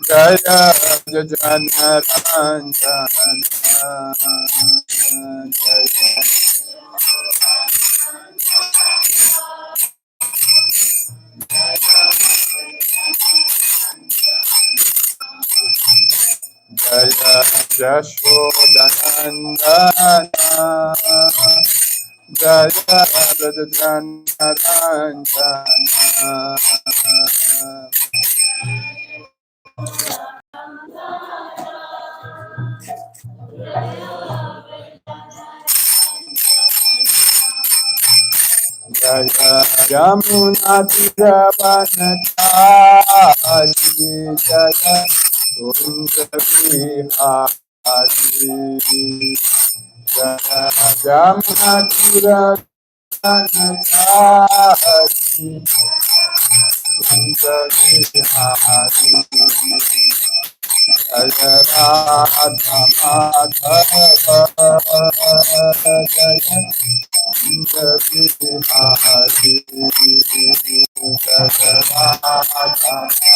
Jaya Jana Ranjana Jaya Jaya Jashodanandana Jaya Jana Ranjana Jaya Yamuna Tiravanachari Jaya Kunda Vihari Jaya Yamuna Tiravanachari Kunda Vihari Jaya Radha Madhava Jaya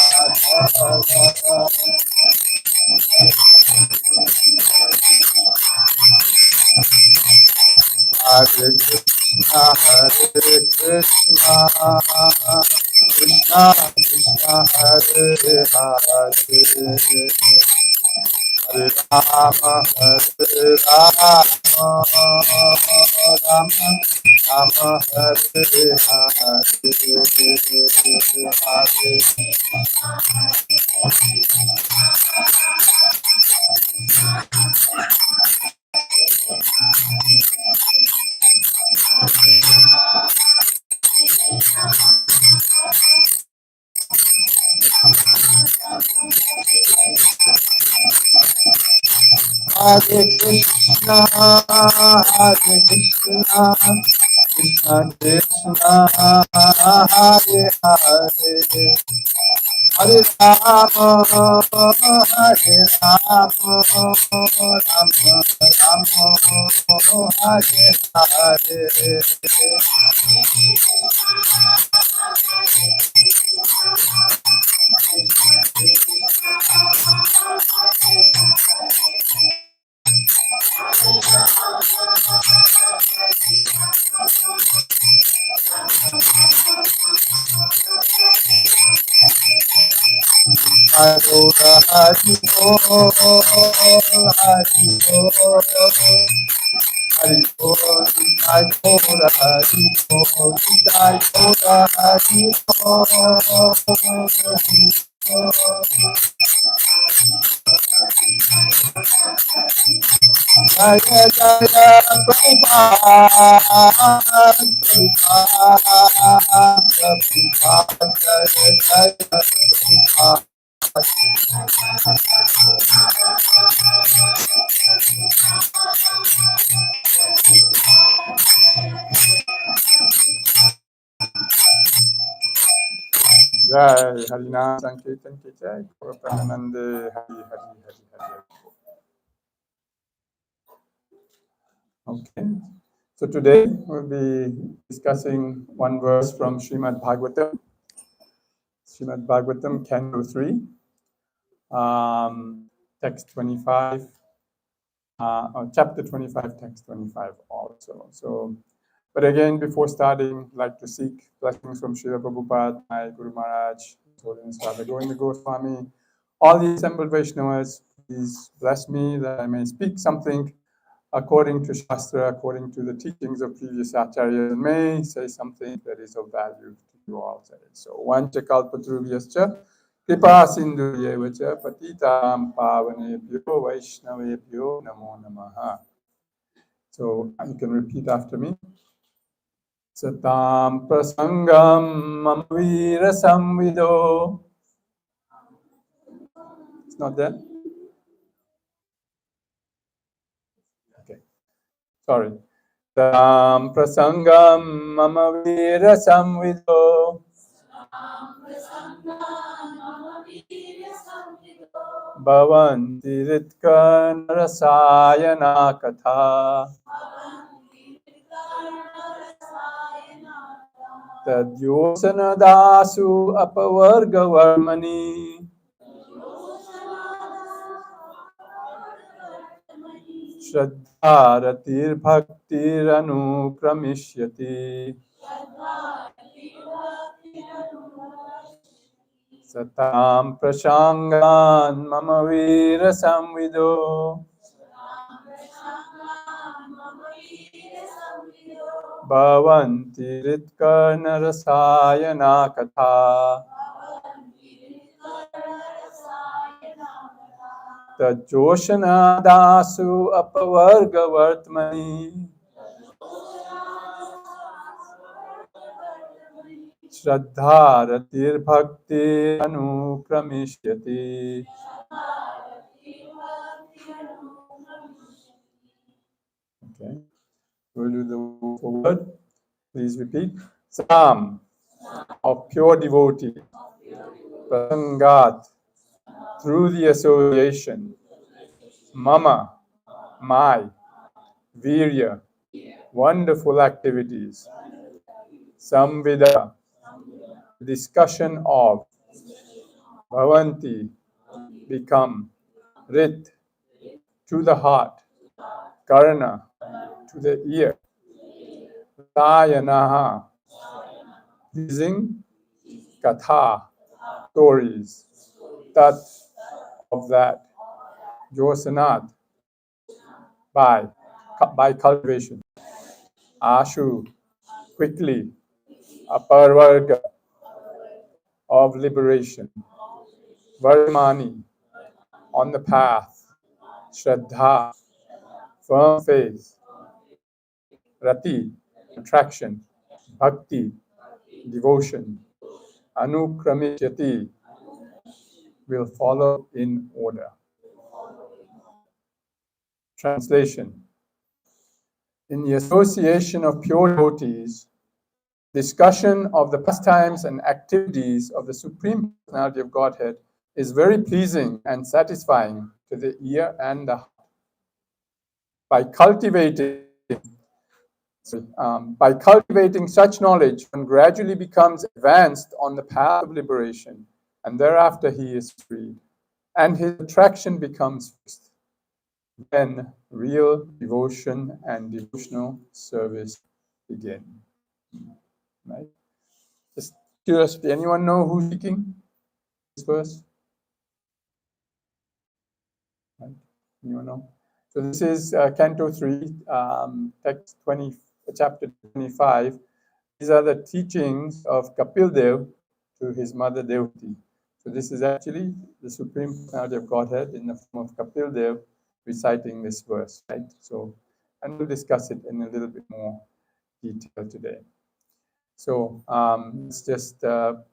Hare Krishna, Hare Krishna, Krishna Krishna, Hare Hare, Hare Rama, Hare Rama, Rama Rama, Hare Hare, Hare Krishna, Hare Krishna, Krishna Krishna, Hare Hare, Hare Rama, Hare Rama, Rama Rama, Hare Hare. Adora Hari Bol, Hari Bol, Hari Bol, Adora Hari Bol, Adora Hari Bol. Jaya Jaya Prabhupada, Prabhupada, Jaya Jaya Prabhupada. Jai Harinam Sankirtan ki Jai, Gaurapanande Hari Hari Hari Hari. Okay, so today we'll be discussing one verse from Srimad Bhagavatam, Canto 3, text 25, or chapter 25, text 25 also. So, but again, before starting, I'd like to seek blessings from Srila Prabhupada, my Guru Maharaj, His Holiness Radha Govinda Goswami, all the assembled Vaishnavas. Please bless me that I may speak something according to Shastra, according to the teachings of previous Acharyas, and may say something that is of value to you all today. So, Vancha Kalpatarubhyascha, Kripa Sindhurya Vacha, Patitam Pavanebhyo Vaishnavebhyo Namo Namaha. So, you can repeat after me. Satam Prasangam Mamavira Samvido. It's not there? Okay, sorry. Satam Prasangam Mamavira Samvido. Bhavanti Ritka Narasayana Katha. Tadyosana dasu apavarga varmani Shraddharatir bhaktir anukramishyati Satam prashangan mama veera samvido Bhavanti ritkarna rasayana katha Tajoshana dasu apavarga vartmani Shraddharatir bhakti anukramishyati. Okay, we'll do the word for word. Please repeat. Sam of pure devotee. Prasangat through the association. Mama, my. Virya, wonderful activities. Samvida, discussion of. Bhavanti, become. Rit, to the heart. Karana, to the ear. Sayanaha, pleasing. Katha, stories. Tat, of that. Josanat, by cultivation. Ashu, quickly. Aparvarga, of liberation. Varmani, on the path. Shraddha, firm faith. Rati, attraction. Bhakti, devotion. Anukramishati, will follow in order. Translation. In the association of pure devotees, discussion of the pastimes and activities of the Supreme Personality of Godhead is very pleasing and satisfying to the ear and the heart. By cultivating such knowledge, one gradually becomes advanced on the path of liberation, and thereafter he is freed, and his attraction becomes fixed. Then real devotion and devotional service begin. Right? Just curiosity, anyone know who's speaking this verse? Right? Anyone know? So this is Canto 3, text 20, chapter 25. These are the teachings of Kapil Dev to his mother Devati. So this is actually the Supreme Personality of Godhead in the form of Kapil Dev reciting this verse, right? So, and we'll discuss it in a little bit more detail today. So let's just the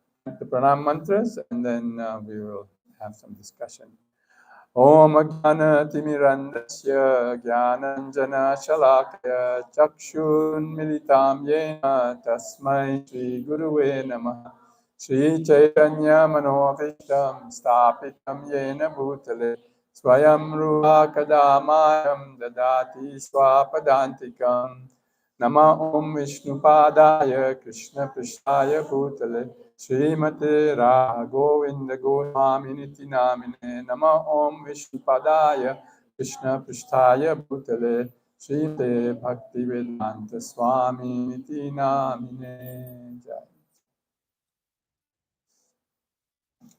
pranam mantras, and then we will have some discussion. Om Jnana-timirandasya Jnananjana-shalakaya Chakshun-militam yena Tasmai Shri-Guruve Namaha Shri Chaitanya-manovistam Stapitam yena bhutale Swayam Ruha Kadamayam Dadati Swapadantikam Nama Om Vishnupadaya Krishna Prishtaya Bhutale Srimate Radha Govinda Goswaminiti Namine Nama Om Vishnupadaya Krishna Prishtaya Bhutale Srimate Bhaktivedanta Swaminiti Namine.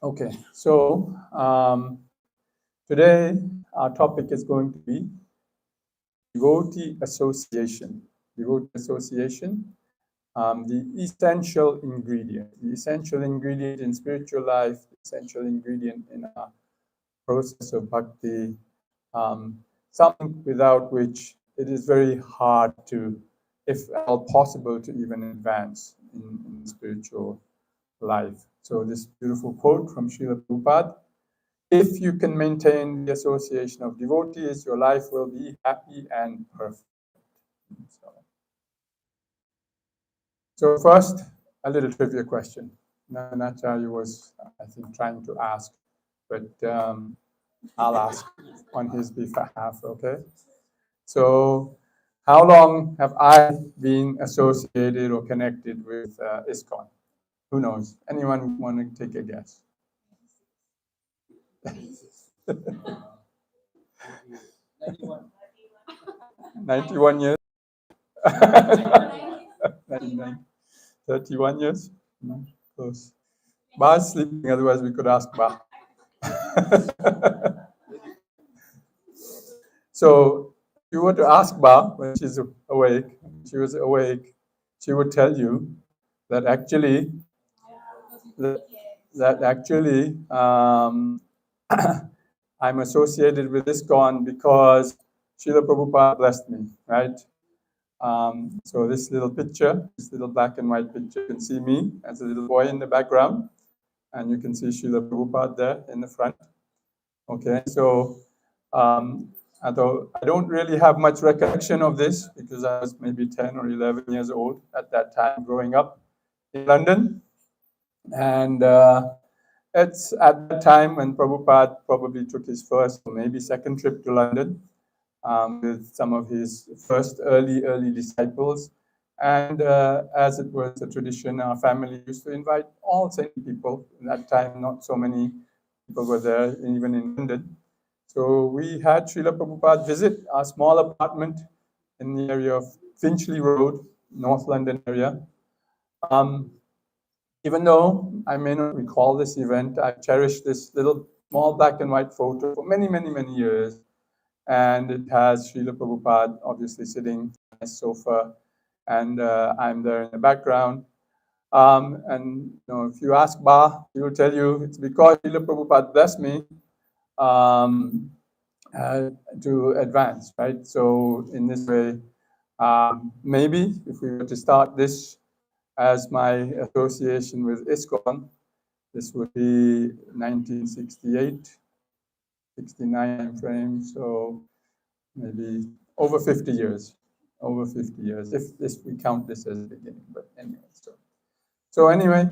Okay, so today our topic is going to be devotee association. Devotee association. The essential ingredient in spiritual life, the essential ingredient in our process of bhakti, something without which it is very hard to, if at all possible, to even advance in spiritual life. So this beautiful quote from Srila Prabhupada: if you can maintain the association of devotees, your life will be happy and perfect. So first, a little trivia question. Nanacharya was, I think, trying to ask, but I'll ask on his behalf, okay? So How long have I been associated or connected with ISKCON? Who knows? Anyone want to take a guess? 91 years? 99. 31 years? Close. Ba is sleeping, otherwise we could ask Ba. So if you were to ask Ba when she's awake, she would tell you that actually, I'm associated with ISKCON because Srila Prabhupada blessed me, right? So this little picture, this little black and white picture, you can see me as a little boy in the background, and you can see Srila Prabhupada there in the front. Okay, so although I don't really have much recollection of this because I was maybe 10 or 11 years old at that time growing up in London. And it's at that time when Prabhupada probably took his first or maybe second trip to London with some of his first early disciples. And as it was a tradition, our family used to invite all saintly people. At that time, not so many people were there, even in London. So we had Srila Prabhupada visit our small apartment in the area of Finchley Road, North London area. Even though I may not recall this event, I cherished this little small black and white photo for many, many, many years. And it has Srila Prabhupada obviously sitting on a sofa, and I'm there in the background. And if you ask Ba, he will tell you it's because Srila Prabhupada blessed me to advance, right? So in this way, maybe if we were to start this as my association with ISKCON, this would be 1968, 69 frame, so maybe over 50 years, if we count this as a beginning, but anyway. So anyway,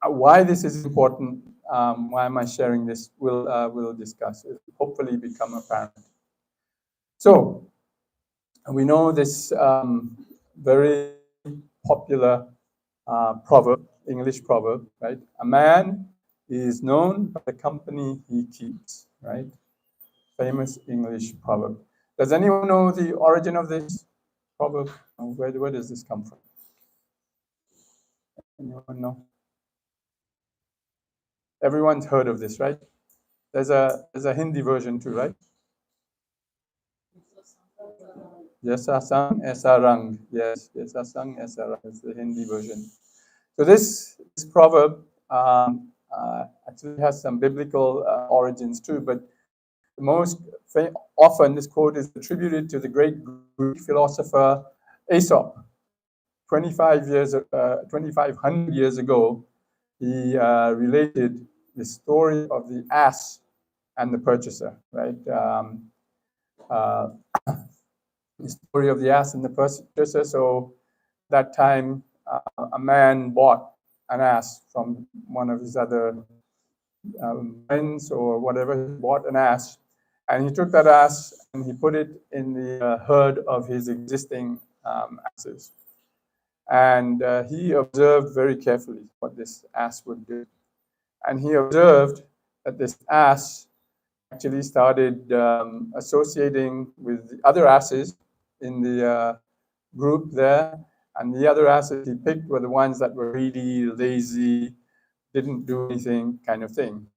why this is important, why am I sharing this, we'll discuss. It will hopefully become apparent. So we know this very popular proverb, English proverb, right? A man is known by the company he keeps, right? Famous English proverb. Does anyone know the origin of this proverb? Where does this come from? Anyone know? Everyone's heard of this, right? There's a Hindi version too, right? Jaisa sang aisa rang. Yes, Jaisa sang aisa rang is the Hindi version. So this proverb actually has some biblical origins too, but the most often this quote is attributed to the great Greek philosopher Aesop. 2,500 years ago, he related the story of the ass and the purchaser, right? The story of the ass and the purchaser. So that time, a man bought an ass from one of his other friends or whatever. He bought an ass, and he took that ass and he put it in the herd of his existing asses. And he observed very carefully what this ass would do. And he observed that this ass actually started associating with the other asses in the group there. And the other asses he picked were the ones that were greedy, lazy, didn't do anything kind of thing.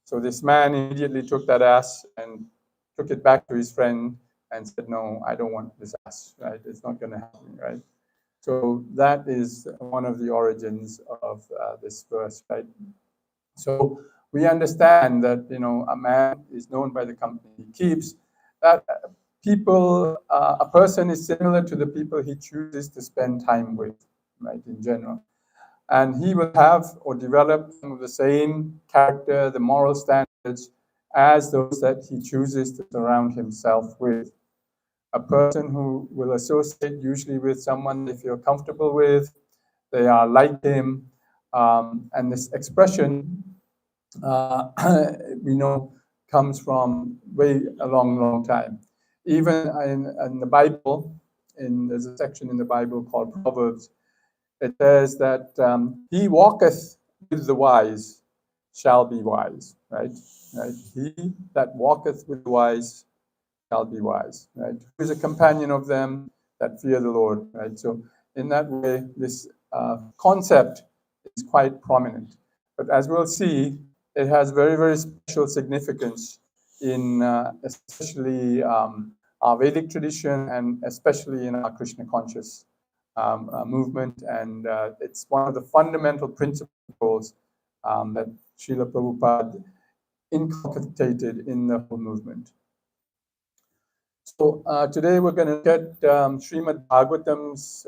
So this man immediately took that ass and took it back to his friend and said, no, I don't want this ass, right? It's not going to help me, right? So that is one of the origins of this verse, right? So we understand that, a man is known by the company he keeps. That a person is similar to the people he chooses to spend time with, right, in general. And he will have or develop some of the same character, the moral standards, as those that he chooses to surround himself with. A person who will associate usually with someone they feel comfortable with, they are like him, and this expression, we know, comes from way a long time. even in the Bible, there's a section in the Bible called Proverbs. It says that he walketh with the wise shall be wise, right? Right? He that walketh with the wise shall be wise, right? Who is a companion of them that fear the Lord, right? So in that way, this concept is quite prominent. But as we'll see, it has very, very special significance in especially our Vedic tradition and especially in our Krishna conscious movement. And it's one of the fundamental principles that Srila Prabhupada inculcated in the whole movement. So today we're going to look at Srimad Bhagavatam's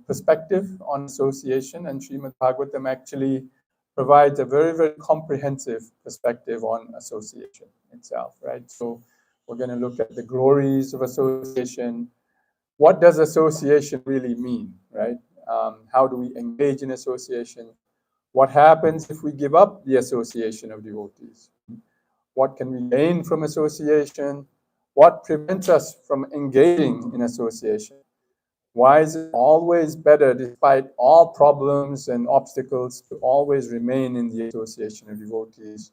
perspective on association, and Srimad Bhagavatam actually provides a very, very comprehensive perspective on association itself, right? So we're going to look at the glories of association. What does association really mean, right? How do we engage in association? What happens if we give up the association of devotees? What can we gain from association? What prevents us from engaging in association? Why is it always better, despite all problems and obstacles, to always remain in the association of devotees?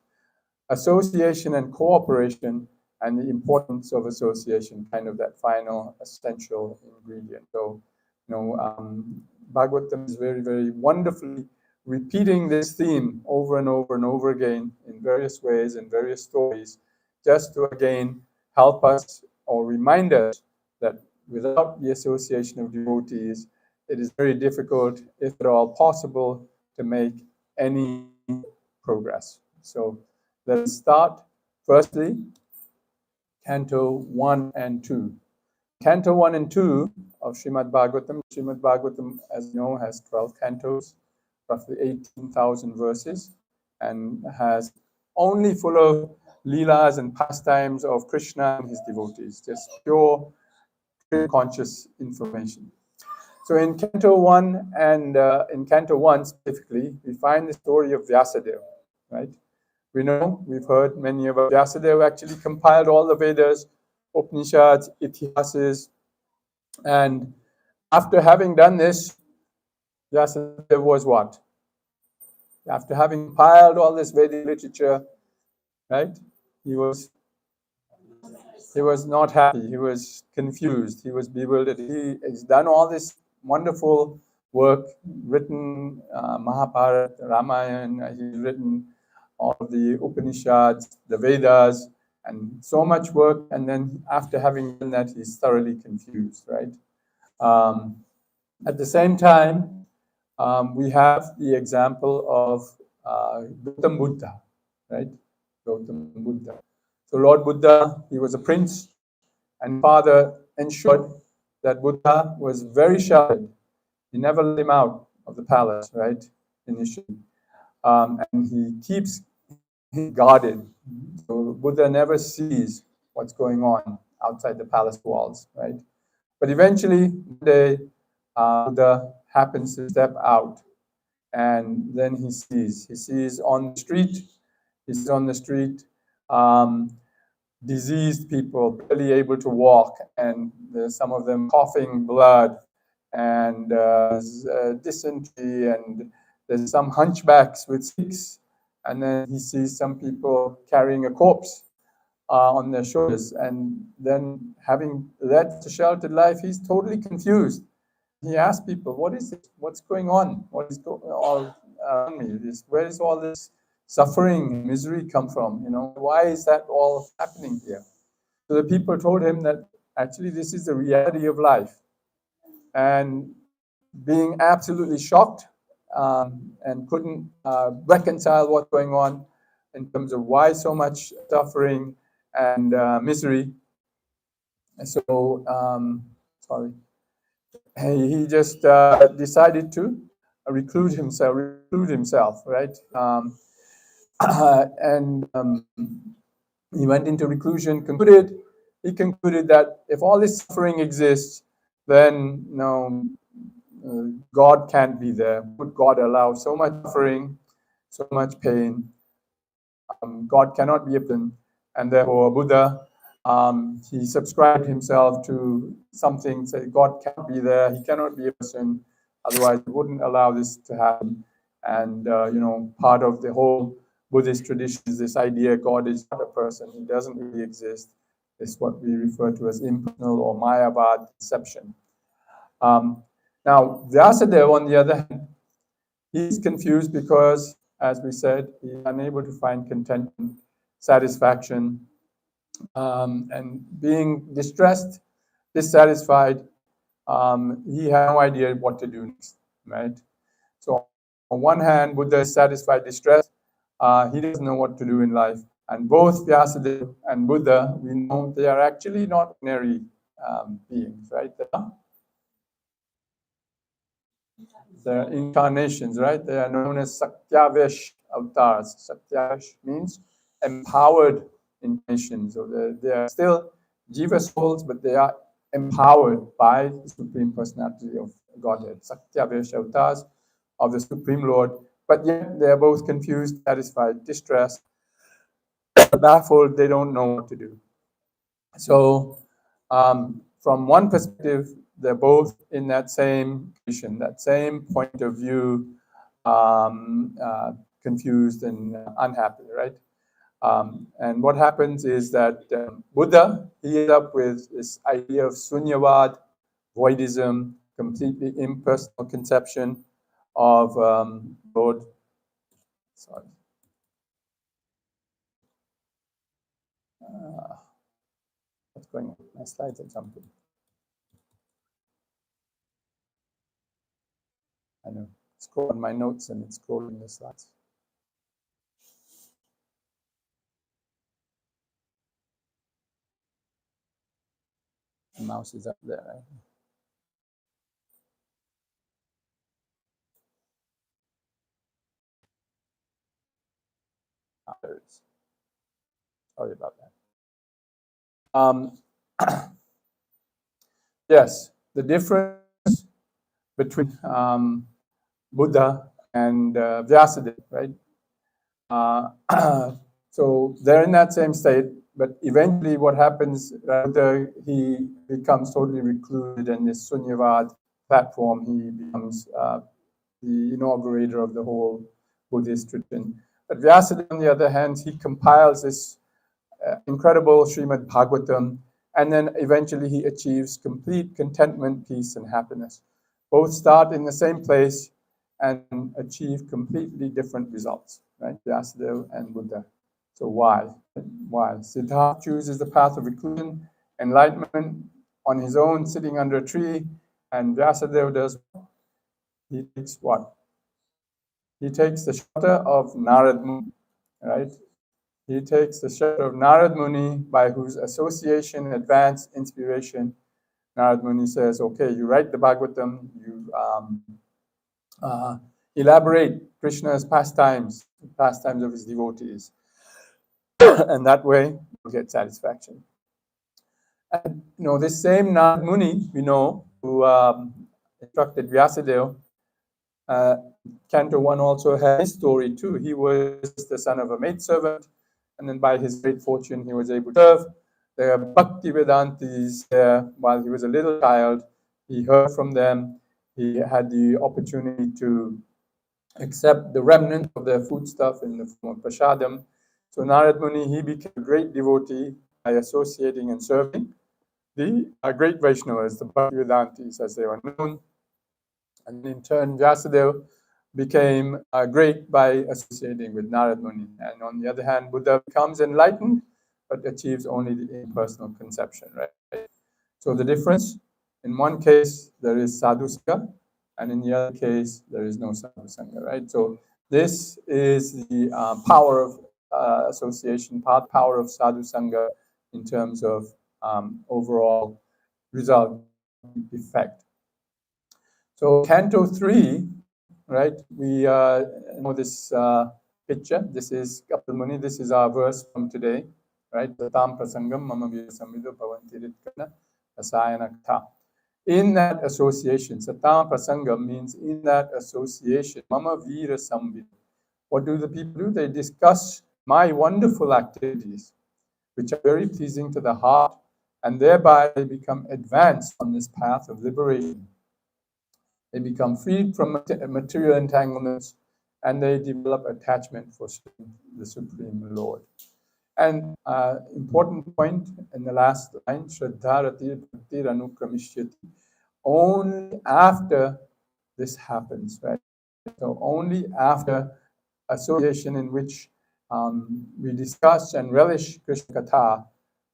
Association and cooperation, and the importance of association, kind of that final essential ingredient. So, Bhagavatam is very, very wonderfully repeating this theme over and over and over again in various ways and various stories, just to again help us or remind us that without the association of devotees, it is very difficult, if at all possible, to make any progress. So let's start. Firstly, Canto 1 and 2. Canto 1 and 2 of Srimad Bhagavatam, as you know, has 12 cantos, roughly 18,000 verses, and has only full of leelas and pastimes of Krishna and his devotees, just pure conscious information. So in Canto 1 and in Canto 1 specifically, we find the story of Vyasadeva, right? We know, we've heard many about Vyasadeva actually compiled all the Vedas, Upanishads, Itihasas, and after having done this, Vyasadeva was what? After having compiled all this Vedic literature, right? He was not happy. He was confused. He was bewildered. He's done all this wonderful work, written Mahabharata, Ramayana. He's written all of the Upanishads, the Vedas, and so much work. And then after having done that, he's thoroughly confused, right? At the same time, we have the example of Gautam Buddha, right? Gautam Buddha. So Lord Buddha, he was a prince, and father ensured that Buddha was very sheltered. He never let him out of the palace, right, initially. And he keeps him guarded. So Buddha never sees what's going on outside the palace walls, right? But eventually, one day, Buddha happens to step out, and then he sees on the street, diseased people, barely able to walk, and there's some of them coughing blood, and dysentery, and there's some hunchbacks with sticks, and then he sees some people carrying a corpse on their shoulders, and then having led a sheltered life, he's totally confused. He asks people, "What is it? What's going on? What is all around me? Where is all this suffering and misery come from? Why is that all happening here?" So the people told him that actually this is the reality of life. And being absolutely shocked and couldn't reconcile what's going on in terms of why so much suffering and misery. And so, he just decided to reclude himself, right? And he went into reclusion. He concluded that if all this suffering exists, then God can't be there. Would God allow so much suffering, so much pain? God cannot be a person, and therefore Buddha He subscribed himself to something, say God cannot be there, he cannot be a person, otherwise he wouldn't allow this to happen. And part of the whole Buddhist tradition is this idea God is not a person, he doesn't really exist. It's what we refer to as impersonal or Mayavad conception. Now, Vyasadeva, on the other hand, he's confused because, as we said, he's unable to find contentment, satisfaction, and being distressed, dissatisfied, he had no idea what to do next, right? So on one hand, Buddha is satisfied, distressed. He doesn't know what to do in life. And both Vyasadeva and Buddha, we know they are actually not ordinary beings, right? They're incarnations, right? They are known as Sakyavesh avatars. Sakyavesh means empowered incarnations. So they are still jiva souls, but they are empowered by the Supreme Personality of Godhead. Sakyavesh avatars of the Supreme Lord. But yet they are both confused, satisfied, distressed, baffled. They don't know what to do. So from one perspective, they're both in that same condition, that same point of view, confused and unhappy, right? And what happens is that Buddha, he ends up with this idea of sunyavad, voidism, completely impersonal conception of Lord. Sorry. What's going on? My slides are jumping. I know. Scroll on my notes and it's scrolling the slides. The mouse is up there, right? There it is. Sorry about that. Yes, the difference between Buddha and Vyasadeva, right? So they're in that same state, but eventually what happens, Buddha, he becomes totally recluded in this Sunyavad platform. He becomes the inaugurator of the whole Buddhist tradition. But Vyasadeva, on the other hand, he compiles this incredible Srimad Bhagavatam, and then eventually he achieves complete contentment, peace, and happiness. Both start in the same place and achieve completely different results, right? Vyasadeva and Buddha. So why? Why? Siddhartha chooses the path of reclusion, enlightenment on his own, sitting under a tree, and Vyasadeva does he takes what? He takes the shelter of Narad Muni, right? He takes the shelter of Narad Muni, by whose association, advance, inspiration, Narad Muni says, okay, you write the Bhagavatam, you elaborate Krishna's pastimes of his devotees. And that way, you'll get satisfaction. And, this same Narad Muni, who instructed Vyasadeva, Canto 1 also has his story too. He was the son of a maidservant, and then by his great fortune, he was able to serve the Bhakti Vedantis while he was a little child. He heard from them. He had the opportunity to accept the remnant of their foodstuff in the form of prashadam. So Narad Muni, he became a great devotee by associating and serving the great Vaishnavas, the Bhakti Vedantis, as they were known. And in turn, Vyasadeva became great by associating with Narad Muni. And on the other hand, Buddha becomes enlightened, but achieves only the impersonal conception, right? So the difference, in one case, there is sadhu sangha, and in the other case, there is no sadhu sangha, right? So this is the power of association, power of sadhu sangha in terms of overall result effect. So Canto 3, right? We know this picture. This is Kapil Muni. This is our verse from today, right? Satam prasangam mama vira samvido bhavanti ritkana asayana katha. In that association, Satam prasangam means in that association, mama vira samvido. What do the people do? They discuss my wonderful activities. which are very pleasing to the heart, and thereby they become advanced on this path of liberation. They become freed from material entanglements, and they develop attachment for the Supreme Lord. And important point in the last line, Shraddharati Bhaktir Anukramishyati, only after this happens, right? So only after association in which we discuss and relish Krishna Katha,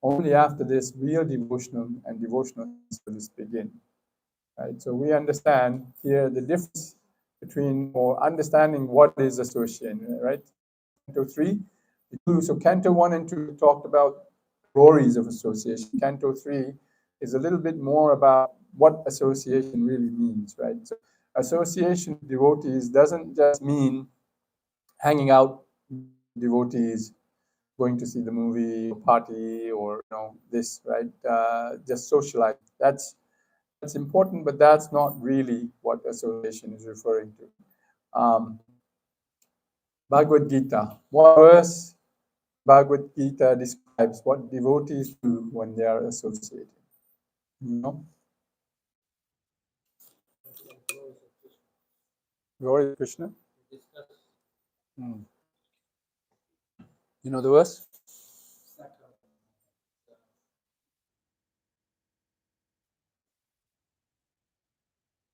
only after this real devotional service begin. Right? So we understand here the difference between, or understanding what is association, right? Canto 3, so Canto 1 and 2 talked about glories of association. Canto 3 is a little bit more about what association really means, right? So association with devotees doesn't just mean hanging out with devotees, going to see the movie, or party, or this, right? Just socialize. That's important, but that's not really what association is referring to. Bhagavad Gita. What verse Bhagavad Gita describes what devotees do when they are associated? Glory to Krishna. You know the verse?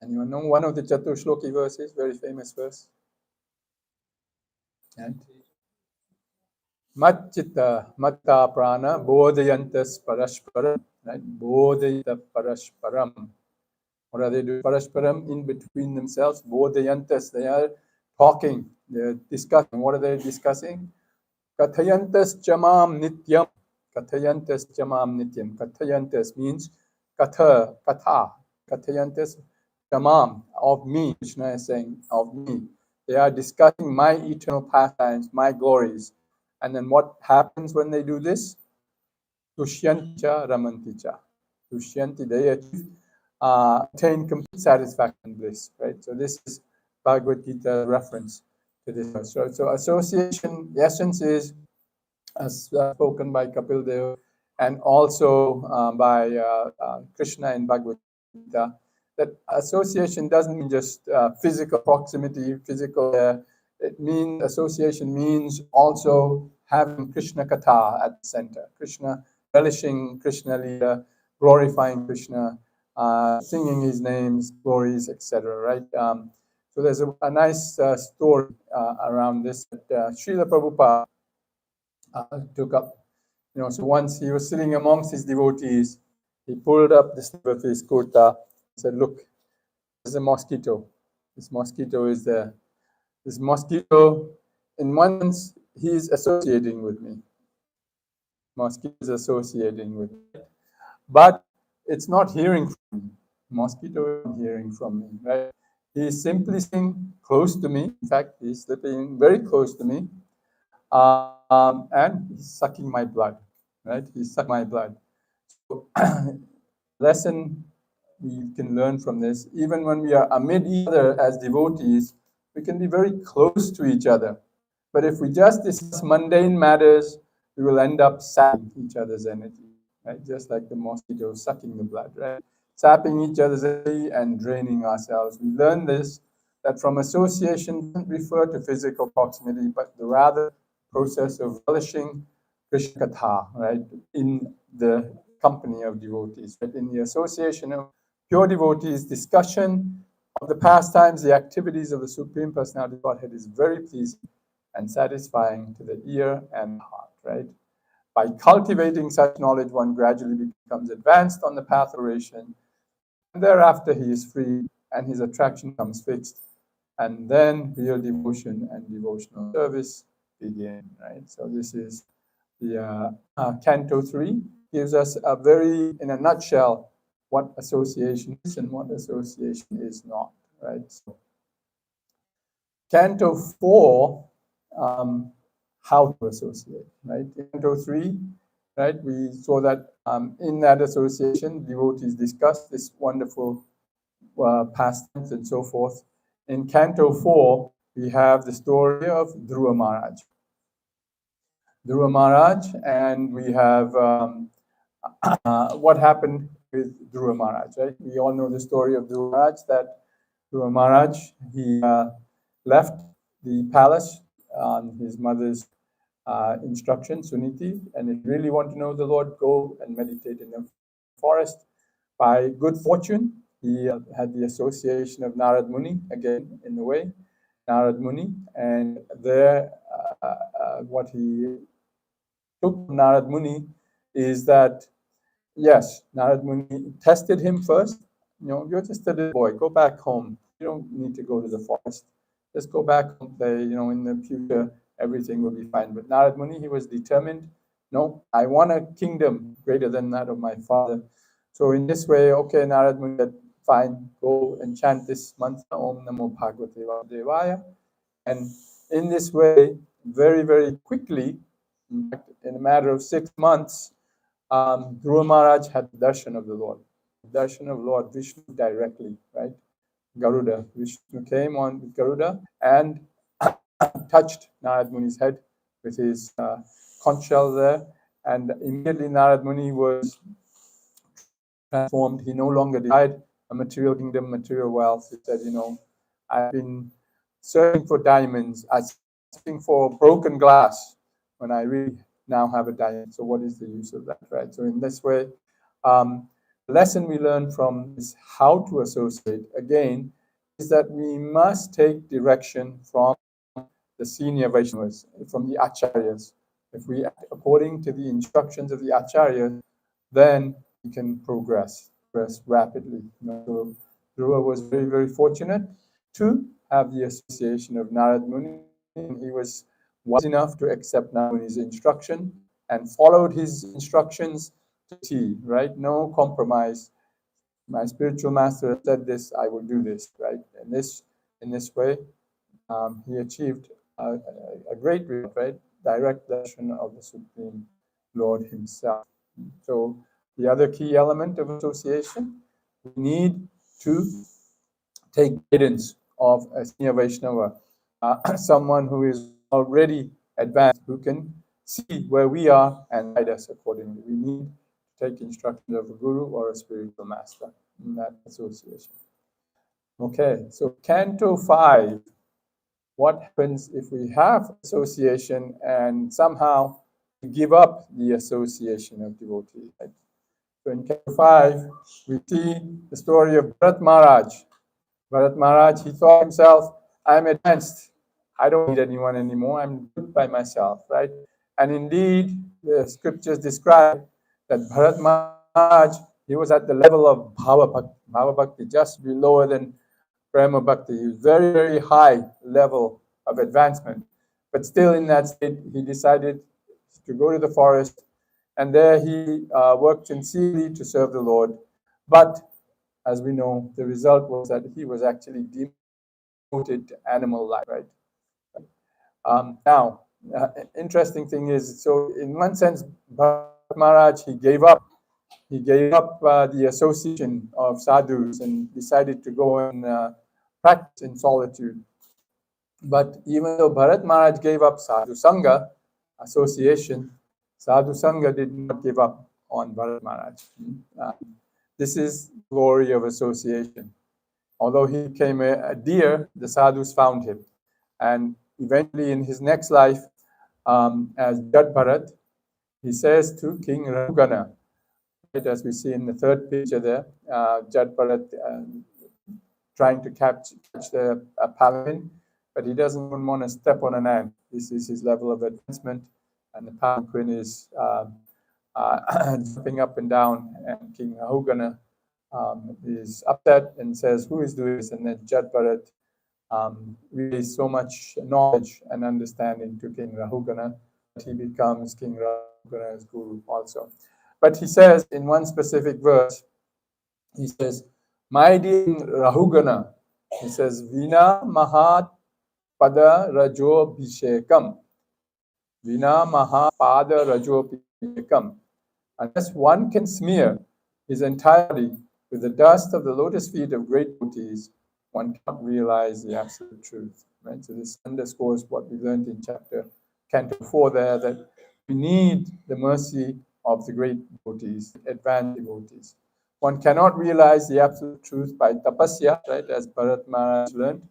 Anyone know one of the Chaturshloki verses? Very famous verse. And Matchita Matta Prana Bodhayantas Parashparam. Right? Bodhayita Parashparam. What are they doing? Parashparam, in between themselves. Bodhayantas, they are talking, they're discussing. What are they discussing? Kathayantas chamam nityam. Kathayantas chamam nityam. Kathayantas means katha. Kathayantas chamam, of me. Krishna is saying, of me. They are discussing my eternal pastimes, my glories. And then what happens when they do this? Tushyanticha ramanticha. Tushyanti, they attain complete satisfaction and bliss, right? So this is Bhagavad Gita reference to this. So association, the essence is, as spoken by Kapil Dev and also by Krishna in Bhagavad Gita, that association doesn't mean just physical proximity, physical. It means association means also having Krishna Katha at the center, Krishna, relishing Krishna Leela, glorifying Krishna, singing his names, glories, etc. Right? So there's a nice story around this that Srila Prabhupada took up. So once he was sitting amongst his devotees, he pulled up the sleeve of his kurta and said, "Look, there's a mosquito. This mosquito is there. This mosquito, in one sense, he's associating with me. Mosquito is associating with me. But it's not hearing from me. Mosquito isn't hearing from me, right? He's simply sitting close to me. In fact, he's slipping very close to me. And he's sucking my blood, right? He's sucking my blood. So, lesson we can learn from this, even when we are amid each other as devotees, we can be very close to each other. But if we just discuss mundane matters, we will end up sapping each other's energy, right? Just like the mosquito sucking the blood, right? Sapping each other's energy and draining ourselves. We learn this, that from association doesn't refer to physical proximity, but the rather process of relishing Krishna Katha, right? In the company of devotees, right? In the association of pure devotees, discussion of the pastimes, the activities of the Supreme Personality of Godhead is very pleasing and satisfying to the ear and heart, right? By cultivating such knowledge, one gradually becomes advanced on the path of oration, and thereafter he is free and his attraction comes fixed, and then real devotion and devotional service begin, right? So this is the Canto 3, gives us a very, in a nutshell, what association is and what association is not, right? So Canto 4, how to associate, right? Canto 3, right? We saw that in that association, devotees discuss this wonderful pastimes and so forth. In Canto 4, we have the story of Dhruva Maharaj. Dhruva Maharaj, and we have what happened with Dhruva Maharaj, right? We all know the story of Dhruva Maharaj, that Dhruva Maharaj, he left the palace on his mother's instruction, Suniti, and if you really want to know the Lord, go and meditate in the forest. By good fortune, he had the association of Narad Muni, again, in the way, Narad Muni, and there, what he took from Narad Muni is that, yes, Narad Muni tested him first. You're just a little boy. Go back home. You don't need to go to the forest. Just go back home. Play. In the future, everything will be fine. But Narad Muni, he was determined. No, I want a kingdom greater than that of my father. So in this way, okay, Narad Muni said, fine, go and chant this mantra, Om Namo Bhagavate Vasudevaya. And in this way, very, very quickly, in fact, in a matter of 6 months, Dhruva Maharaj had darshan of the Lord. Darshan of Lord Vishnu directly, right? Garuda. Vishnu came on Garuda and touched Narad Muni's head with his conch shell there. And immediately Narad Muni was transformed. He no longer desired a material kingdom, material wealth. He said, I've been searching for diamonds, I'm searching for broken glass when I really now have a diamond. So what is the use of that, right? So in this way, the lesson we learn from is how to associate, again, is that we must take direction from the senior Vaishnavas, from the Acharyas. If we act according to the instructions of the Acharyas, then we can progress rapidly. So Dhruva was very, very fortunate to have the association of Narad Muni. He was wise enough to accept Narad Muni's instruction and followed his instructions to T, right? No compromise. My spiritual master said this, I will do this, right? And in this way, he achieved a great result, right? Direct darshan of the Supreme Lord himself. So the other key element of association, we need to take guidance of a senior Vaishnava, someone who is already advanced, who can see where we are and guide us accordingly. We need to take instruction of a guru or a spiritual master in that association. Okay, so Canto 5. What happens if we have association and somehow we give up the association of devotees? Right? So in Canto 5, we see the story of Bharat Maharaj. Bharat Maharaj, he thought himself, I'm advanced. I don't need anyone anymore. I'm good by myself, right? And indeed, the scriptures describe that Bharat Maharaj, he was at the level of Bhava Bhakti, just below than Prema Bhakti. He was very, very high level of advancement. But still in that state, he decided to go to the forest, and there he worked sincerely to serve the Lord. But as we know, the result was that he was actually demoted to animal life, right? Now, interesting thing is, so in one sense, Bharat Maharaj, he gave up the association of sadhus and decided to go and practice in solitude. But even though Bharat Maharaj gave up sadhu sangha association, sadhu sangha did not give up on Bharat Maharaj. This is glory of association. Although he became a deer, the sadhus found him. And eventually in his next life, as Jad Bharat, he says to King Raghugana, right, as we see in the third picture there, Jad Bharat trying to catch the palanquin, but he doesn't want to step on an ant. This is his level of advancement, and the palanquin is jumping up and down, and King Raghugana is upset and says, who is doing this? And then Jad Bharat really so much knowledge and understanding to King Raghugana that he becomes King Raghugana's guru also. But he says in one specific verse, he says, my dear Raghugana, he says, Vina Mahat Pada Rajo Bhishekam. Vina Mahapada Rajo Bhishekam. Unless one can smear his entirety with the dust of the lotus feet of great devotees, one cannot realize the absolute truth. Right? So this underscores what we learned in Canto 4 there, that We need the mercy of the great devotees, advanced devotees. One cannot realize the absolute truth by tapasya, right, as Bharat Maharaj learned.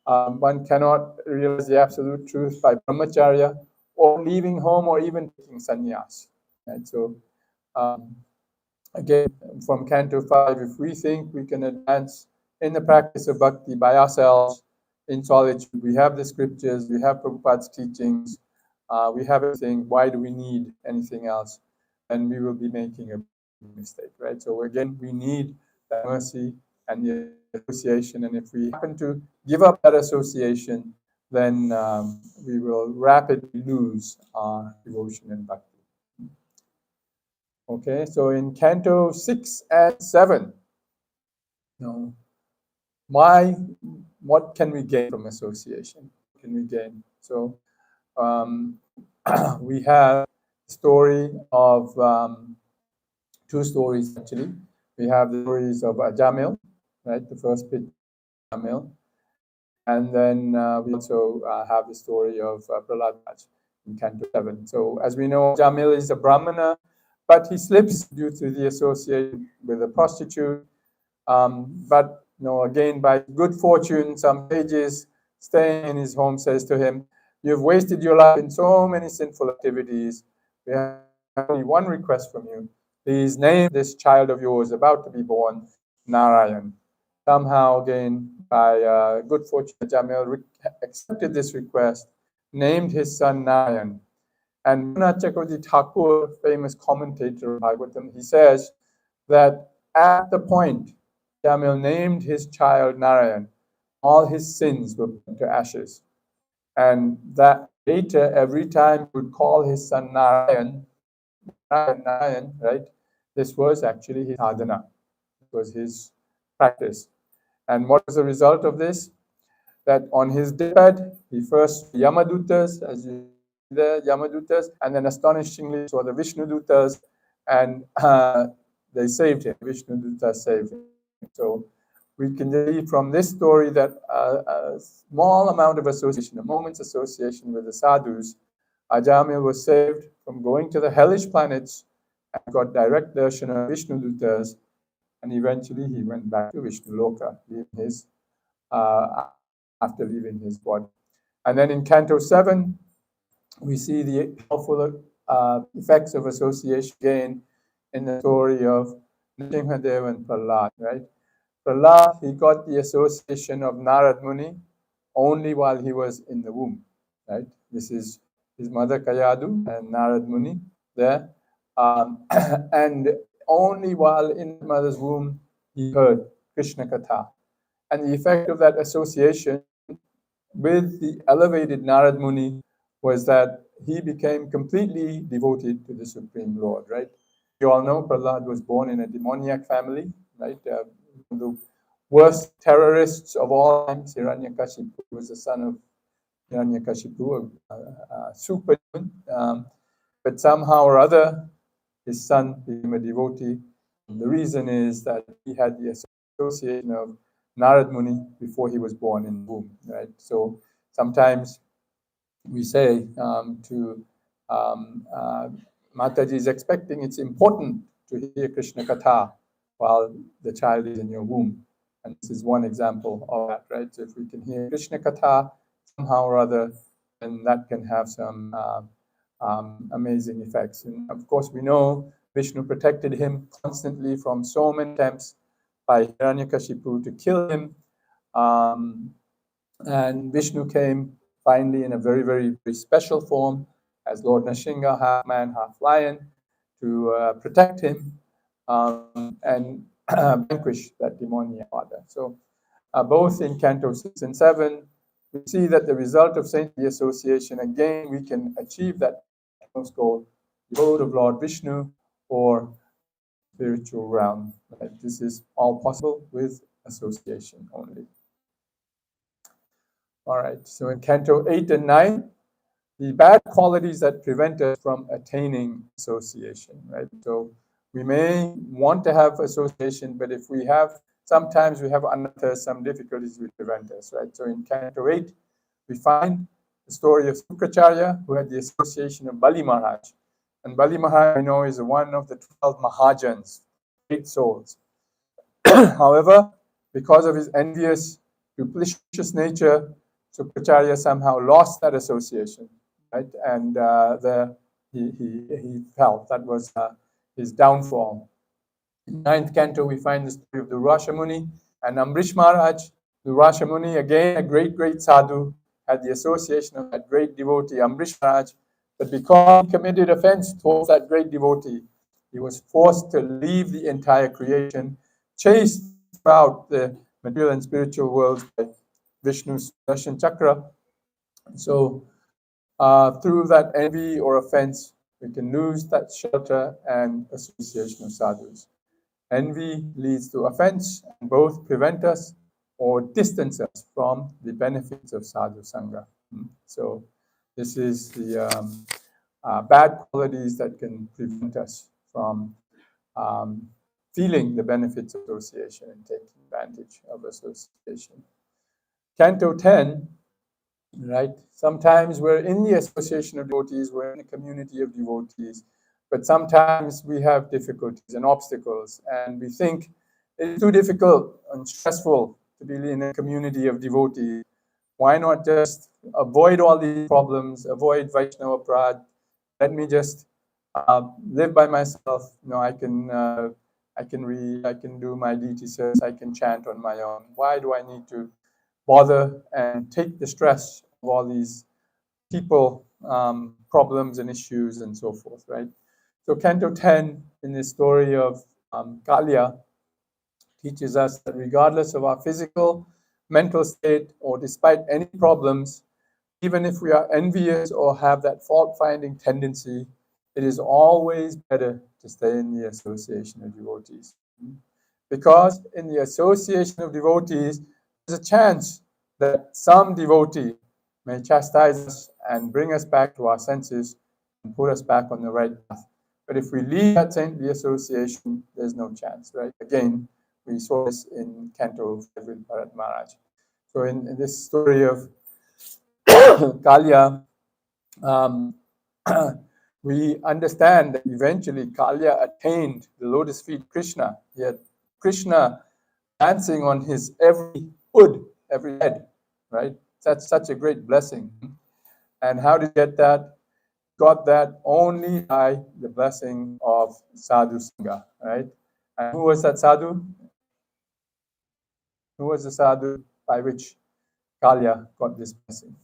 One cannot realize the absolute truth by brahmacharya or leaving home or even taking sannyas. Right? So, again, from Canto 5, if we think we can advance in the practice of bhakti by ourselves in solitude, we have the scriptures, we have Prabhupada's teachings, we have everything, why do we need anything else? And we will be making a mistake, right? So again, we need that mercy and the association, and if we happen to give up that association, then we will rapidly lose our devotion and bhakti. Okay, so in Canto 6 and 7, what can we gain from association? What can we gain? So we have a story of two stories actually. We have the stories of Ajamil, right? The first bit, Ajamil, and then we also have the story of Prahlad in Canto 7. So as we know, Ajamil is a Brahmana, but he slips due to the association with a prostitute. But again, by good fortune, some sages staying in his home says to him, "You've wasted your life in so many sinful activities. We have only one request from you. Please name this child of yours about to be born Narayan." Somehow, again, by good fortune, Jamil accepted this request, named his son Narayan. And Vinod Chakravarti Thakur, famous commentator of Bhagavatam, he says that at the point Jamil named his child Narayan, all his sins were put to ashes. And that later, every time he would call his son Narayan, right? This was actually his sadhana. It was his practice. And what was the result of this? That on his deathbed, he first Yamadutas, as you see there, Yamadutas, and then astonishingly saw the Vishnudutas, and they saved him. Vishnudutas saved him. So we can see from this story that a small amount of association, a moment's association with the sadhus, Ajamil was saved from going to the hellish planets and got direct darshan of Vishnudutas, and eventually he went back to Vishnuloka, after leaving his body. And then in Canto 7, we see the powerful effects of association again in the story of Nrsimhadev and Prahlad, right? Prahlad, he got the association of Narad Muni only while he was in the womb, right? This is his mother Kayadu and Narad Muni there. And only while in his mother's womb he heard Krishna Katha. And the effect of that association with the elevated Narad Muni was that he became completely devoted to the Supreme Lord, right? You all know Prahlad was born in a demoniac family, right? The worst terrorists of all time, Hiranyakashipu, was the son of Hiranyakashipu, a superhuman. But somehow or other, his son became a devotee. And the reason is that he had the association of Narad Muni before he was born in the womb, right? So sometimes we say to Mataji is expecting, it's important to hear Krishna Katha while the child is in your womb. And this is one example of that, right? So if we can hear Krishna Katha somehow or other, then that can have some amazing effects. And of course, we know Vishnu protected him constantly from so many attempts by Hiranyakashipu to kill him. And Vishnu came finally in a very, very, very special form as Lord Nrsimha, half man, half lion, to protect him and vanquish that demoniac father. So both in Canto 6 and 7, we see that the result of saintly association, again, we can achieve that goal, the abode of Lord Vishnu or spiritual realm. Right? This is all possible with association only. All right, so in Canto 8 and 9, the bad qualities that prevent us from attaining association, right? So we may want to have association, but if we have, sometimes we have some difficulties which prevent us, right? So in Canto 8, we find the story of Sukracharya, who had the association of Bali Maharaj. And Bali Maharaj, I know, is one of the 12 Mahajans, great souls. However, because of his envious, duplicitous nature, Sukracharya somehow lost that association, right? And he fell. That was his downfall. In 9th canto, we find the story of Durvasha Muni and Ambrish Maharaj. Durvasha Muni, again a great sadhu, had the association of that great devotee, Ambrish Maharaj, but because he committed offense towards that great devotee, he was forced to leave the entire creation, chased throughout the material and spiritual worlds by Vishnu's Sudarshan Chakra. So through that envy or offense, we can lose that shelter and association of sadhus. Envy leads to offense, and both prevent us or distance us from the benefits of sadhu sangha. So this is the bad qualities that can prevent us from feeling the benefits of association and taking advantage of association. Canto 10, right? Sometimes we're in the association of devotees, we're in a community of devotees, but sometimes we have difficulties and obstacles, and we think it's too difficult and stressful to be in a community of devotees. Why not just avoid all these problems, avoid Vaishnava Prad? Let me just live by myself. You know, I can read, I can do my deity service, I can chant on my own. Why do I need to bother and take the stress of all these people, problems and issues and so forth, right? So Canto 10, in the story of Kalya, teaches us that regardless of our physical, mental state, or despite any problems, even if we are envious or have that fault-finding tendency, it is always better to stay in the association of devotees. Because in the association of devotees, there's a chance that some devotee may chastise us and bring us back to our senses and put us back on the right path. But if we leave that saintly association, there's no chance, right? Again, we saw this in Canto 5 with Bharat Maharaj. So in this story of Kalya, we understand that eventually Kalya attained the lotus feet Krishna. He had Krishna dancing on his every hood, every head, right? That's such a great blessing. And how did he get that? Got that only by the blessing of Sadhu Sangha, right? And who was that sadhu? Who was the sadhu by which Kalya got this blessing?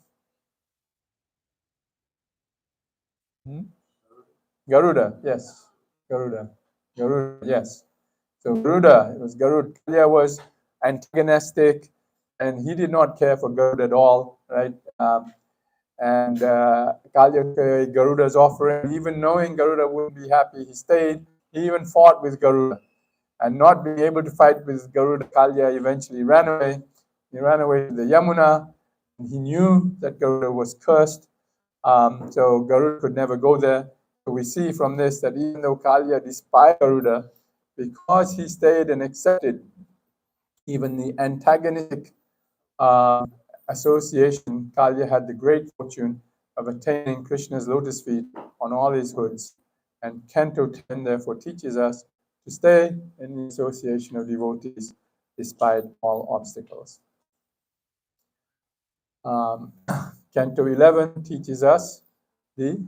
Garuda, yes. Garuda, yes. So Garuda, it was Garuda. Kalya was antagonistic, and he did not care for Garuda at all, right? And Kalya carried Garuda's offering, even knowing Garuda wouldn't be happy, he stayed. He even fought with Garuda. And not being able to fight with Garuda, Kalya eventually ran away. He ran away to the Yamuna. And he knew that Garuda was cursed, so Garuda could never go there. So we see from this that even though Kalya despised Garuda, because he stayed and accepted even the antagonistic association, Kalya had the great fortune of attaining Krishna's lotus feet on all his hoods. And Canto 10 therefore teaches us to stay in the association of devotees despite all obstacles. Canto 11 teaches us the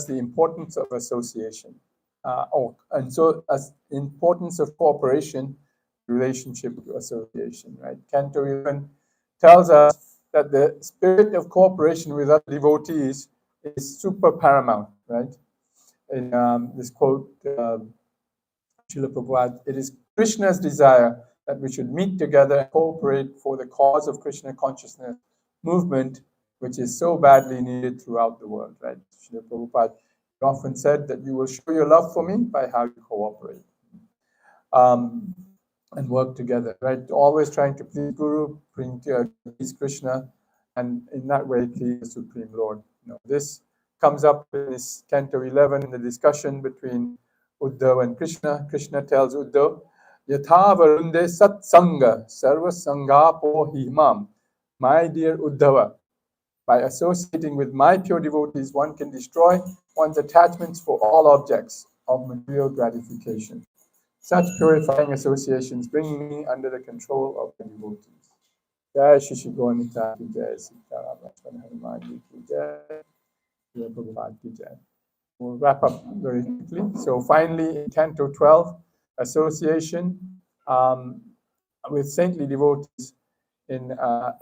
importance of association. And so as importance of cooperation, relationship to association, right? Canto 11 tells us that the spirit of cooperation with other devotees is super paramount, right? In this quote, Srila Prabhupada, it is Krishna's desire that we should meet together and cooperate for the cause of Krishna consciousness movement, which is so badly needed throughout the world, right? Srila Prabhupada often said that you will show your love for me by how you cooperate and work together, right? Always trying to please Guru, please Krishna, and in that way please the Supreme Lord. You know, this comes up in this Canto 11 in the discussion between Uddhav and Krishna. Krishna tells Uddhav, Yatha varunde sat sanga sarva sangapo himam my dear Uddhava, by associating with my pure devotees, one can destroy one's attachments for all objects of material gratification. Such purifying associations bring me under the control of the devotees. Jai Shri Shri Gaurnita ki Jai, Sitaram Lakshmana Hanuman ji ki Jai, Jai Prabhupada ki Jai. We'll wrap up very quickly. So finally, in Canto 12, association with saintly devotees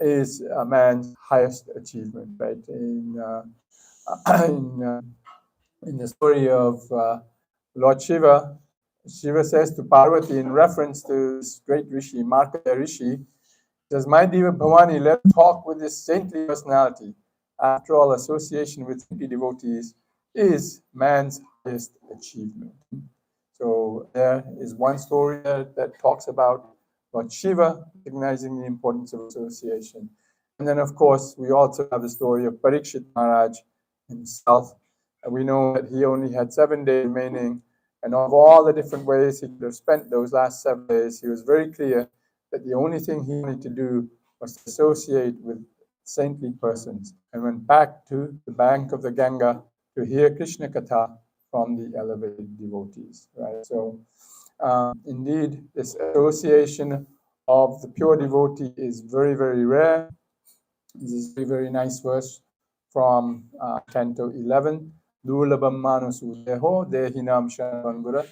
is a man's highest achievement, right? In the story of Lord Shiva, Shiva says to Parvati in reference to this great Rishi, Markaya Rishi, says, "My Deva Bhavani, let's talk with this saintly personality. After all, association with saintly devotees is man's highest achievement." So there is one story that talks about Lord Shiva recognizing the importance of association. And then, of course, we also have the story of Parikshit Maharaj himself. And we know that he only had 7 days remaining. And of all the different ways he could have spent those last 7 days, he was very clear that the only thing he wanted to do was to associate with saintly persons, and went back to the bank of the Ganga to hear Krishna Katha from the elevated devotees, right? So indeed, this association of the pure devotee is very, very rare. This is a very, very nice verse from Canto 11. Dulabam manusudeho dehinam shanavangura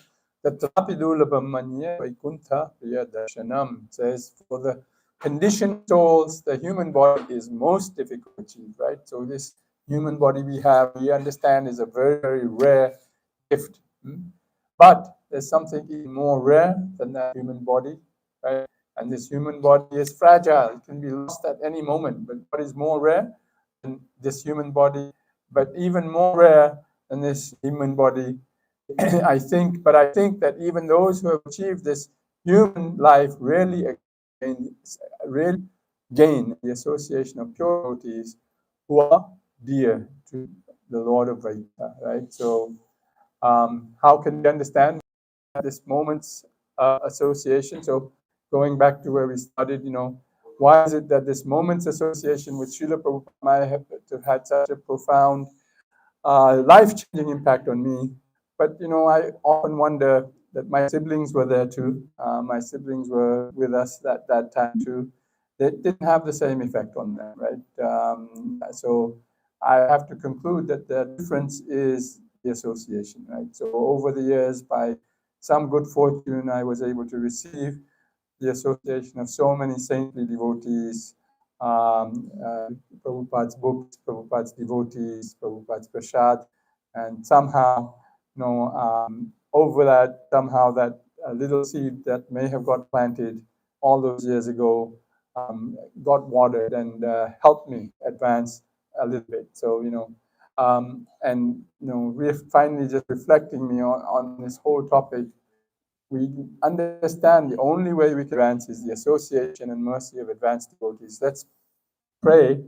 tatrapi dulabam manye vaikuntha priya darshanam. Says, for the conditioned souls, the human body is most difficult to achieve, right? So this human body we have, we understand, is a very, very rare gift. But there's something even more rare than that human body, right? And this human body is fragile. It can be lost at any moment. But what is more rare than this human body? But even more rare than this human body, I think that even those who have achieved this human life really gain the association of pure devotees who are dear to the Lord of Vaikuntha, right? So how can we understand this moment's association? So going back to where we started, why is it that this moment's association with Srila Prabhupada might have had such a profound, life-changing impact on me? But, I often wonder that my siblings were there too. My siblings were with us at that time too. They didn't have the same effect on them, right? So I have to conclude that the difference is the association, right? So over the years, by some good fortune, I was able to receive the association of so many saintly devotees, Prabhupada's books, Prabhupada's devotees, Prabhupada's prasad, and somehow, over that, somehow that little seed that may have got planted all those years ago got watered and helped me advance a little bit. So, finally just reflecting me on this whole topic, we understand the only way we can advance is the association and mercy of advanced devotees. Let's pray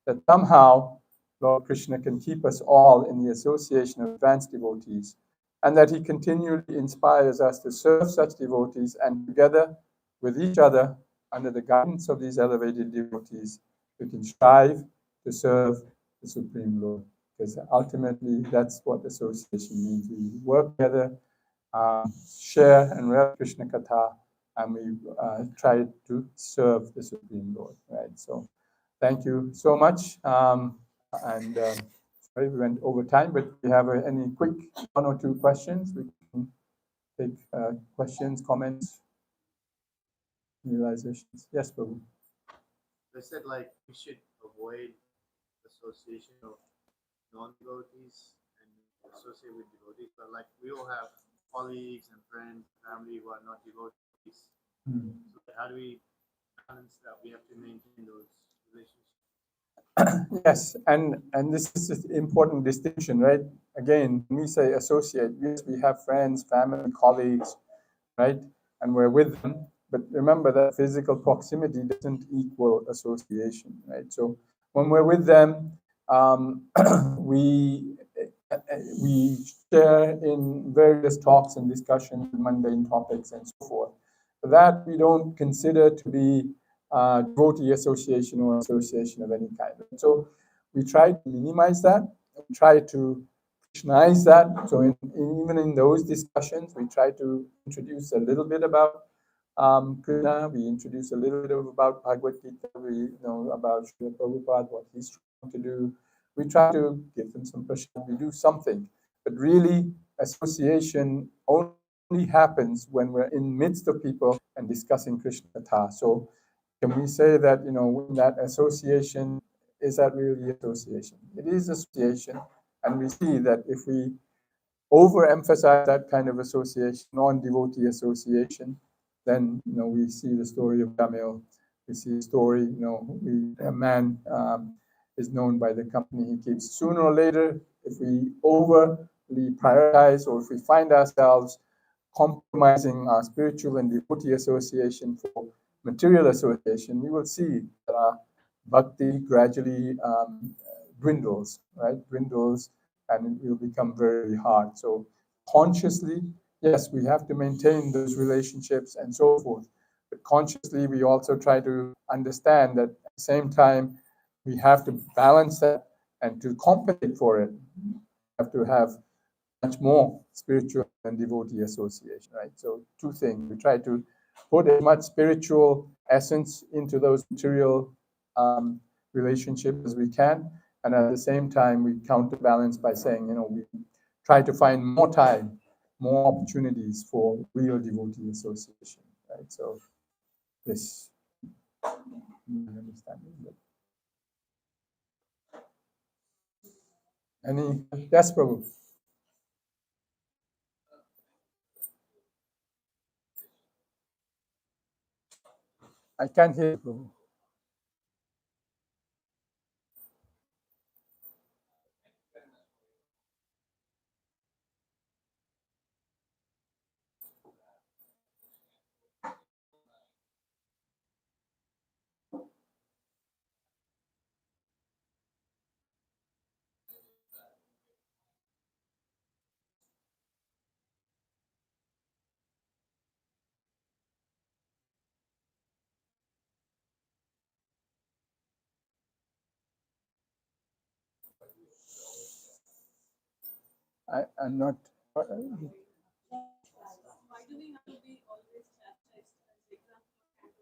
that somehow Lord Krishna can keep us all in the association of advanced devotees, and that he continually inspires us to serve such devotees, and together with each other, under the guidance of these elevated devotees, we can strive to serve the Supreme Lord. Because ultimately, that's what association means. We work together, share and read Krishna Katha, and we try to serve the Supreme Lord, right? So thank you so much. Sorry, we went over time, but if you have any quick 1 or 2 questions, we can take questions, comments, realizations. Yes, Prabhu. They said like we should avoid association of non-devotees and associate with devotees, but like we all have colleagues and friends, family who are not devotees. So how do we balance that? We have to maintain those relationships. Yes, and this is an important distinction, right? Again, when we say associate, yes, we have friends, family, colleagues, right? And we're with them. But remember that physical proximity doesn't equal association, right? So when we're with them, we share in various talks and discussions, mundane topics, and so forth. That we don't consider to be devotee association or association of any kind. So we try to minimize that. We try to Krishnaize that. So even in those discussions, we try to introduce a little bit about Krishna. We introduce a little bit about Bhagavad Gita. We know about Srila Prabhupada, what he's trying to do. We try to give them some prashad. We do something. But really, association only happens when we're in midst of people and discussing Krishna Katha. So can we say that, when that association, is that really association? It is association. And we see that if we overemphasize that kind of association, non-devotee association, then we see the story of Jamil. We see a story, a man is known by the company he keeps. Sooner or later, if we overly prioritize or if we find ourselves compromising our spiritual and devotee association for material association, we will see that our bhakti gradually dwindles, right? Dwindles, and it will become very hard. So consciously, yes, we have to maintain those relationships and so forth. But consciously, we also try to understand that at the same time, we have to balance that, and to compensate for it, we have to have much more spiritual and devotee association, right? So two things. We try to put as much spiritual essence into those material relationships as we can. And at the same time, we counterbalance by saying, we try to find more time, more opportunities for real devotee association, right? So this, my understanding. Any, yes, Prabhu? I can't hear you, Prabhu. I'm not.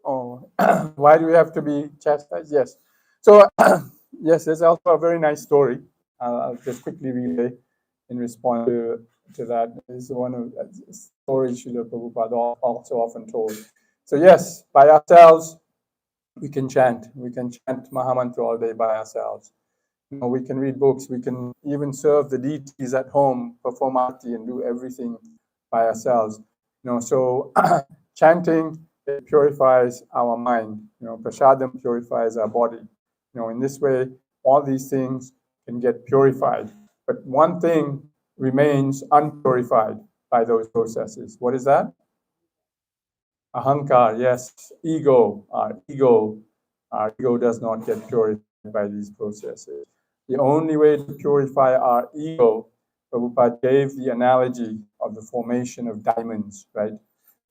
Oh, why do we have to be chastised? Yes. So, yes, there's also a very nice story. I'll just quickly relay in response to that. This is one of the stories Srila Prabhupada also often told. So, yes, by ourselves, we can chant. We can chant Mahamantra all day by ourselves. We can read books. We can even serve the deities at home, perform arti, and do everything by ourselves. So chanting, it purifies our mind. Prasadam purifies our body. In this way, all these things can get purified. But one thing remains unpurified by those processes. What is that? Ahankar, yes, ego. Our ego does not get purified by these processes. The only way to purify our ego, Prabhupada gave the analogy of the formation of diamonds, right?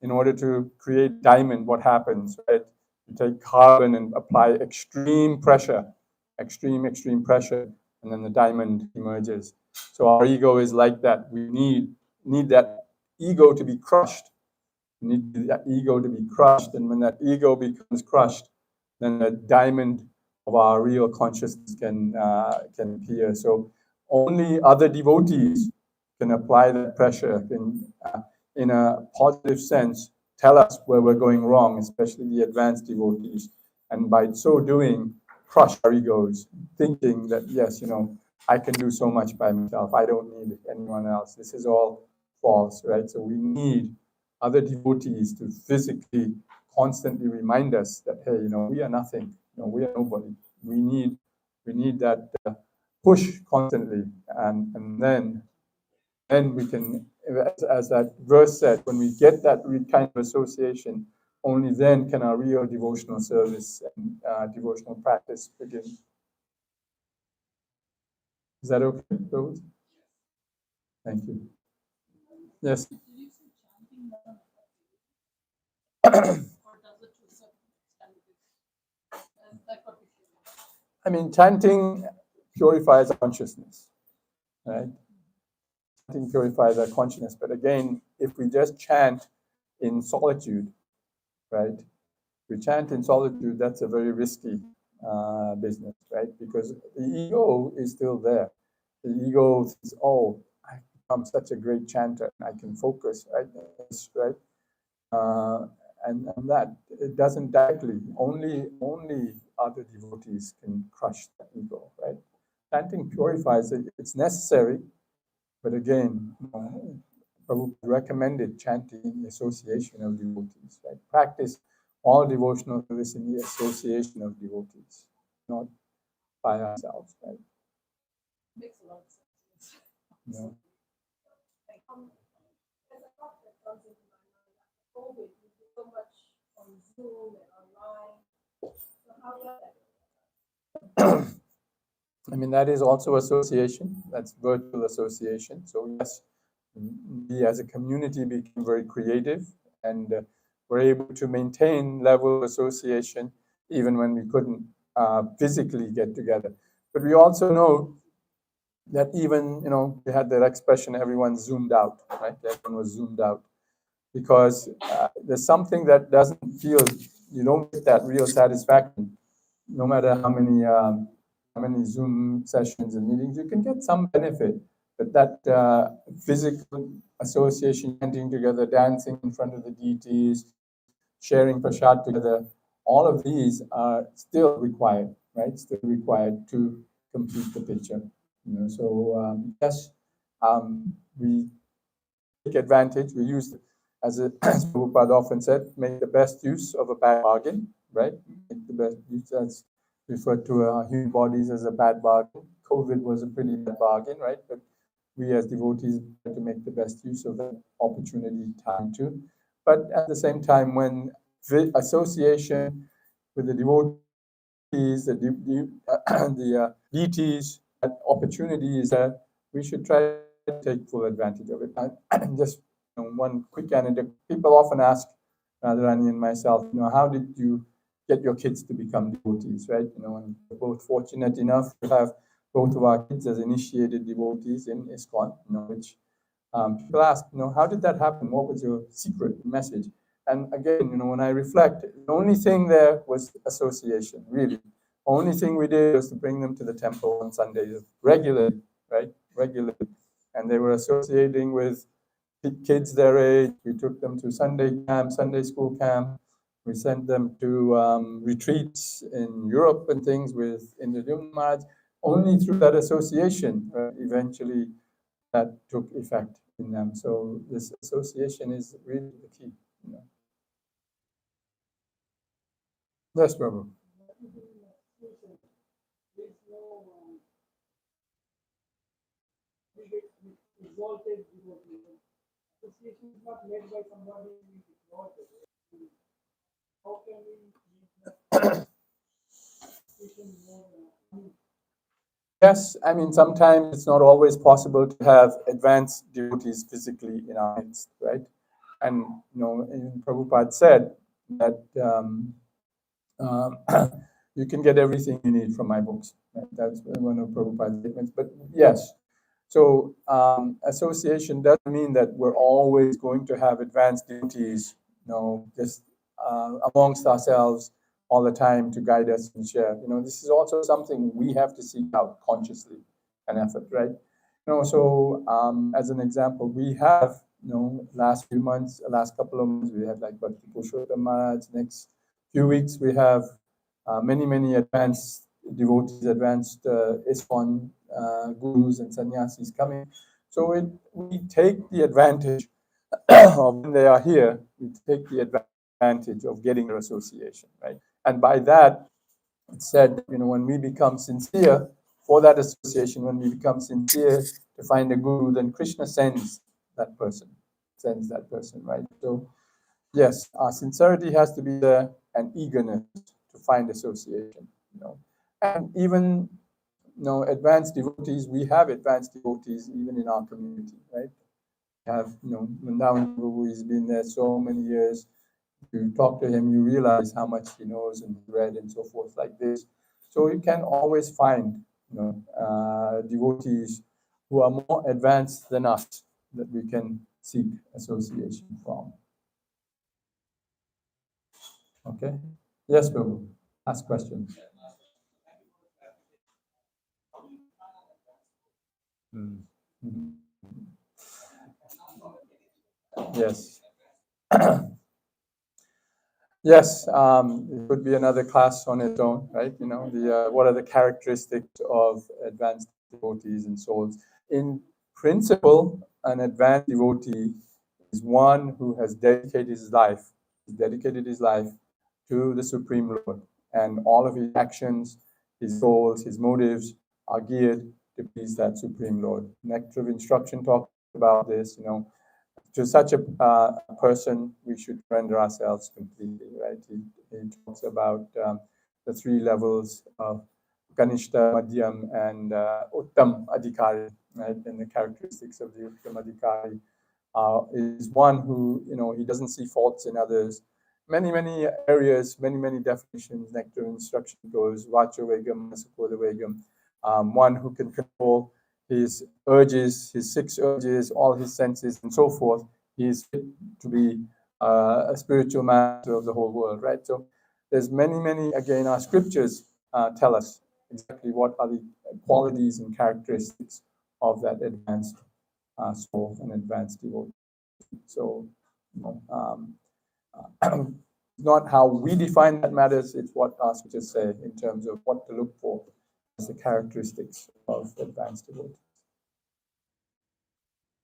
In order to create diamond, what happens, right? You take carbon and apply extreme pressure, extreme pressure, and then the diamond emerges. So our ego is like that. We need that ego to be crushed. We need that ego to be crushed. And when that ego becomes crushed, then the diamond of our real consciousness can appear. So only other devotees can apply that pressure, can, in a positive sense, tell us where we're going wrong, especially the advanced devotees. And by so doing, crush our egos, thinking that, yes, I can do so much by myself. I don't need anyone else. This is all false, right? So we need other devotees to physically, constantly remind us that, hey, we are nothing. We are nobody. We need that push constantly, and then we can, as that verse said, when we get that kind of association, only then can our real devotional service and devotional practice begin. Is that okay, Rose? Thank you. Yes. I mean, chanting purifies consciousness, right? Chanting purifies our consciousness. But again, if we just chant in solitude, right? We chant in solitude, that's a very risky business, right? Because the ego is still there. The ego says, "Oh, I've become such a great chanter, and I can focus," right? Right? Uh, and that it doesn't directly. Only other devotees can crush that ego, right? Chanting purifies it. It's necessary, but again, Prabhu recommended chanting in the association of devotees, right? Practice all devotional service in the association of devotees, not by ourselves, right? Makes a lot of sense. Yeah. There's a thought that comes into my mind after COVID. We do so much on Zoom and online. So how does that? I mean, that is also association. That's virtual association. So yes, we as a community became very creative and were able to maintain level of association even when we couldn't physically get together. But we also know that even, we had that expression, everyone zoomed out, right? Everyone was zoomed out because there's something that doesn't feel, you don't get that real satisfaction, no matter how many Zoom sessions and meetings. You can get some benefit, but that physical association, chanting together, dancing in front of the deities, sharing prasad together, all of these are still required, right? Still required to complete the picture. So yes, we take advantage. We use, as Prabhupada often said, make the best use of a bad bargain, right? Make the best use. That's referred to human bodies as a bad bargain. COVID was a pretty bad bargain, right? But we as devotees have to make the best use of that opportunity time too. But at the same time, when the association with the devotees, the deities, that opportunity is there, we should try to take full advantage of it. And just one quick anecdote. People often ask Radharani and myself, how did you get your kids to become devotees, right? And we're both fortunate enough to have both of our kids as initiated devotees in ISKCON, which people ask, how did that happen? What was your secret message? And again, when I reflect, the only thing there was association, really. Only thing we did was to bring them to the temple on Sundays regularly, right? Regularly. And they were associating with kids their age. We took them to Sunday camp, Sunday school camp. We sent them to retreats in Europe and things with Indra Maharaj. Only through that association, eventually that took effect in them. So this association is really the key. Yes, Prabhu. Exalted devotee. Association is not made by somebody who is exalted. How can we make that association more? Yes, I mean, sometimes it's not always possible to have advanced devotees physically in our midst, right? And, even Prabhupada said that you can get everything you need from my books. Right? That's one of Prabhupada's statements. But yes, so association doesn't mean that we're always going to have advanced devotees, just amongst ourselves all the time to guide us and share. This is also something we have to seek out consciously and effort, right? So as an example, we have, last couple of months, we had like Bhakti Purushottam Maharaj. Next few weeks, we have many advanced devotees, advanced ISKCON gurus and sannyasis coming. So we take the advantage of when they are here, we take the advantage of getting their association, right? And by that, it's said, when we become sincere for that association, when we become sincere to find a guru, then Krishna sends that person, right? So yes, our sincerity has to be there and eagerness to find association, And even, advanced devotees, we have advanced devotees even in our community, right? We have, Vrindavan Prabhu, he's been there so many years. You talk to him, you realize how much he knows and read and so forth like this. So you can always find, devotees who are more advanced than us that we can seek association from. Okay? Yes, Prabhu. Ask questions. Mhm. Yes. Yes, it could be another class on its own, right? What are the characteristics of advanced devotees and souls? In principle, an advanced devotee is one who has dedicated his life to the Supreme Lord, and all of his actions, his goals, his motives are geared to please that Supreme Lord. Nectar of Instruction talks about this, to such a person, we should surrender ourselves completely, right? He talks about the three levels of Kanishta, Madhyam, and Uttam Adhikari, right? And the characteristics of the Uttam Adhikari is one who, he doesn't see faults in others. Many areas, many definitions. Nectar Instruction goes Vacha Vegam, Manasakoda Vegam. One who can control his urges, his 6 urges, all his senses, and so forth. He is fit to be a spiritual master of the whole world, right? So there's many, again, our scriptures tell us exactly what are the qualities and characteristics of that advanced soul and advanced devotee. So, not how we define that matters, it's what our scriptures say in terms of what to look for as the characteristics of advanced devotees.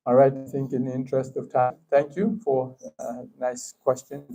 All right, I think in the interest of time, thank you for a nice question.